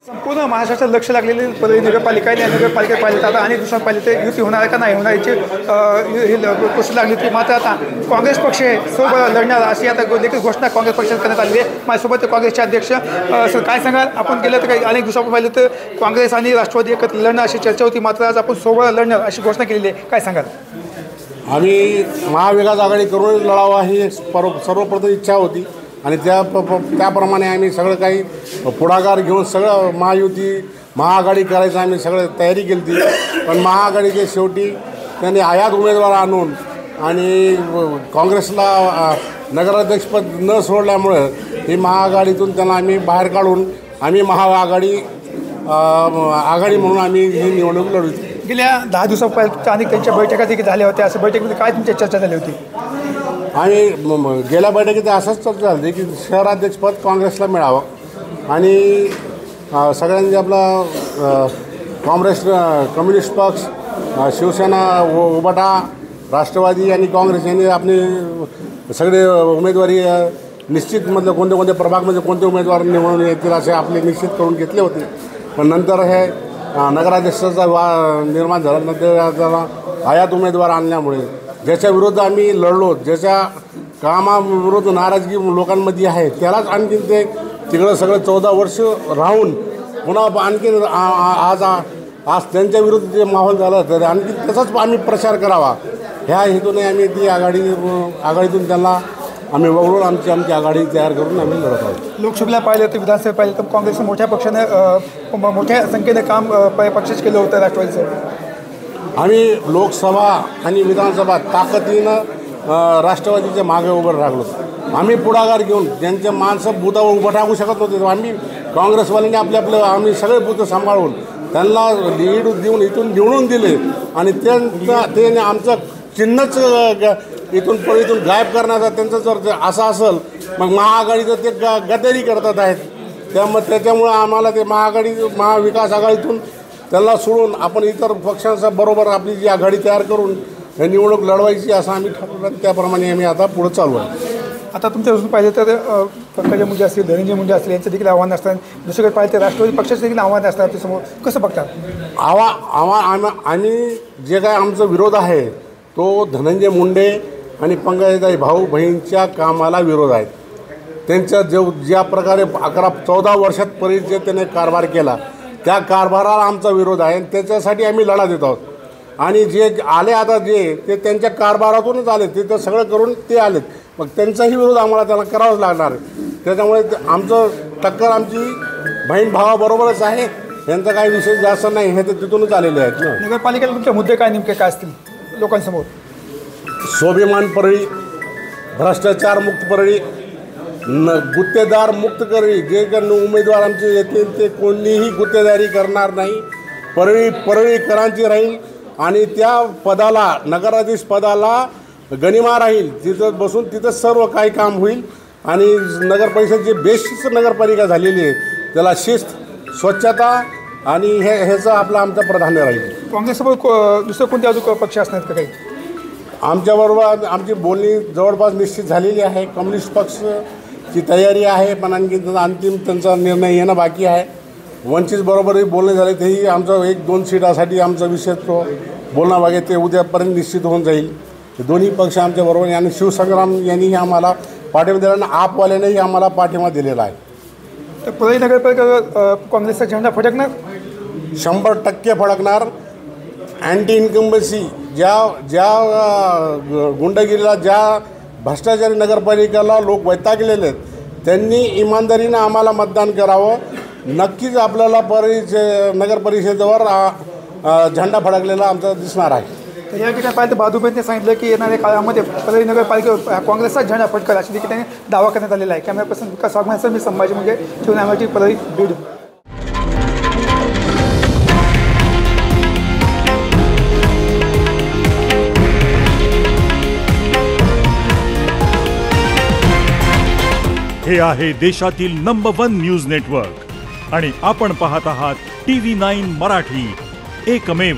संपूर्ण महाराष्ट्राचं लक्ष लागलेली परळी नगरपालिका आहे. या नगरपालिका पाहिजे तर आता अनेक दिवसांपाहिजे ते युती होणार आहे का नाही होणार याची ही गोष्ट लागली होती. मात्र आता काँग्रेस पक्ष सोबत लढणार अशी आता देखील घोषणा काँग्रेस पक्षात करण्यात आलेली आहे. माझ्यासोबत काँग्रेसचे अध्यक्ष सर काय सांगाल, आपण गेलं तर काही अनेक दिवसांपासून पाहिलं तर काँग्रेस आणि राष्ट्रवादी एकत्र लढणं अशी चर्चा होती, मात्र आज आपण सोबत लढणार अशी घोषणा केलेली आहे, काय सांगाल? आम्ही महाविकास आघाडी करूनच लढावा ही सर्वप्रथम इच्छा होती आणि त्याप्रमाणे आम्ही सगळं काही पुढाकार घेऊन सगळं महाआघाडी करायचं आम्ही सगळं तयारी केली होती. पण महाआघाडीच्या शेवटी त्यांनी आयात उमेदवार आणून आणि काँग्रेसला नगराध्यक्षपद न सोडल्यामुळं ही महाआघाडीतून त्यांना आम्ही बाहेर काढून आम्ही महाआघाडी म्हणून आम्ही ही निवडणूक लढवली. गेल्या 10 दिवसापर्यंत अनेक त्यांच्या बैठका देखील झाल्या होत्या. असं बैठकीमध्ये काय तुमची चर्चा झाली होती? आम्ही गेल्या बैठकीत असंच चर्चा झाली की शहराध्यक्षपद काँग्रेसला मिळावं आणि सगळ्यांनी आपला कम्युनिस्ट पक्ष, शिवसेना, उबाटा, राष्ट्रवादी आणि काँग्रेस यांनी आपली सगळे उमेदवारी निश्चित मधलं कोणते प्रभागमध्ये कोणते उमेदवार निवडून येतील असे आपले निश्चित करून घेतले होते. पण नंतर हे नगराध्यक्षाचा निर्माण झाल्यानंतर त्याला आयात उमेदवार आणल्यामुळे ज्याच्या विरुद्ध आम्ही लढलो, ज्याच्या कामाविरुद्ध नाराजगी लोकांमध्ये आहे त्यालाच आणखीन ते तिकडं सगळं 14 वर्ष राहून पुन्हा आणखीन आज त्यांच्या विरुद्ध जे माहोल झालं तर आणखीन तसाच आम्ही प्रचार करावा ह्या हेतूने आम्ही ती आघाडीतून त्यांना आम्ही वगळून आमची आघाडी तयार करून आम्ही लढत आहोत. लोकसभेला पाहिलं तर विधानसभेत पाहिलं तर काँग्रेसनं मोठ्या पक्षाने मोठ्या संख्येने काम पक्षाच केलं होतं राष्ट्रवादीचं. आम्ही लोकसभा आणि विधानसभा ताकदीनं राष्ट्रवादीच्या मागे उभं राहिलो. आम्ही पुढाकार घेऊन ज्यांचे माणसं बुथावर उभं टाकू शकत नव्हते आम्ही काँग्रेसवाल्यांनी आपलं आम्ही सगळे बुथ सांभाळून त्यांना लीड देऊन इथून निवडून दिले आणि ते आमचं चिन्हच इथून गायब करण्याचा त्यांचं जर असं असेल मग महाआघाडीचं ते गद्दारी करतात आहेत. त्याच्यामुळं आम्हाला ते महाविकास आघाडीतून त्यांना सोडून आपण इतर पक्षांचा बरोबर आपली जी आघाडी तयार करून हे निवडणूक लढवायची असं आम्ही ठरवलं. त्याप्रमाणे आम्ही आता पुढे चालू आहे. आता तुमच्यापासून पाहिजे तर पंकजा मुंडे असतील, धनंजय मुंडे असतील यांचं देखील आव्हान असतात. दुसरीकडे पाहिजे तर राष्ट्रवादी पक्षाचं देखील आव्हान असतात. त्यासमोर कसं बघतात? आम्ही जे काय आमचा विरोध आहे तो धनंजय मुंडे आणि पंकजाताई भाऊ बहीणच्या कामाला विरोध आहे. त्यांच्या ज्या प्रकारे 14 वर्षात परिचय त्याने कारभार केला त्या कारभाराला आमचा विरोध आहे. त्याच्यासाठी आम्ही लढा देत आहोत आणि जे आले आता ते त्यांच्या कारभारातूनच आले ते सगळं करून ते आलेत. मग त्यांचाही विरोध आम्हाला त्यांना करावाच लागणार आहे. त्याच्यामुळे आमचं टक्कर आमची बहीण भावाबरोबरच आहे. यांचा काही विशेष जास्त नाही, हे तर तिथूनच आलेले आहेत ना. नगरपालिकेला तुमचे मुद्दे काय नेमके काय असतील लोकांसमोर? स्वाभिमान परळी, भ्रष्टाचार मुक्त परळी, गुत्तेदार मुक्त करळी. जे उमेदवार आमचे येतील ते कोणीही गुत्तेदारी करणार नाही. परळीकरांची राहील आणि त्या पदाला नगराधीश पदाला गणिमा राहील. तिथं बसून तिथं सर्व काही काम होईल आणि नगर परिषदेची बेस्टच नगरपालिका झालेली आहे. त्याला शिस्त, स्वच्छता आणि ह्याचं आमचं प्राधान्य राहील. काँग्रेससोबत दुसरं कोणते अजून पक्ष असणार का काही? आमच्याबरोबर आमची बोलणी जवळपास निश्चित झालेली आहे. कम्युनिस्ट पक्षची तयारी आहे पण आणखी अंतिम त्यांचा निर्णय येणं बाकी आहे. वंचितबरोबरही बोलणे झाले, तेही आमचं 1-2 सीटासाठी आमचा विषय तो बोलणं बाकी ते उद्यापर्यंत निश्चित होऊन जाईल. दोन्ही पक्ष आमच्याबरोबर आणि शिवसंग्राम यांनीही आम्हाला पाठिंबा दिला आणि आपवाल्यानेही आम्हाला पाठिंबा दिलेला आहे. तर परळी नगरपालिका काँग्रेसचा झेंडा फडकणार? 100% फडकणार. अँटी इन्कम्बन्सी ज्या गुंडगिरीला, ज्या भ्रष्टाचारी नगरपालिकेला लोक वैतागलेले आहेत त्यांनी इमानदारीनं आम्हाला मतदान करावं. नक्कीच आपल्याला नगर परिषदेवर झेंडा फडकलेला आमचा दिसणार आहे. तर या ठिकाणी पाहिलं तर बादुबेंनी सांगितलं की येणाऱ्या काळामध्ये परळी नगरपालिकेवर काँग्रेसचा झेंडा फडकल अशी देखील त्यांनी दावा करण्यात आलेला आहे. कॅमेरा पर्सन विकास वाघमारे, मी संभाजी मुंगे, ठेवण्याची परळी, बीड. हे आहे देशातील नंबर 1 न्यूज नेटवर्क आणि आपण पाहत आहात TV9 मराठी, एकमेव.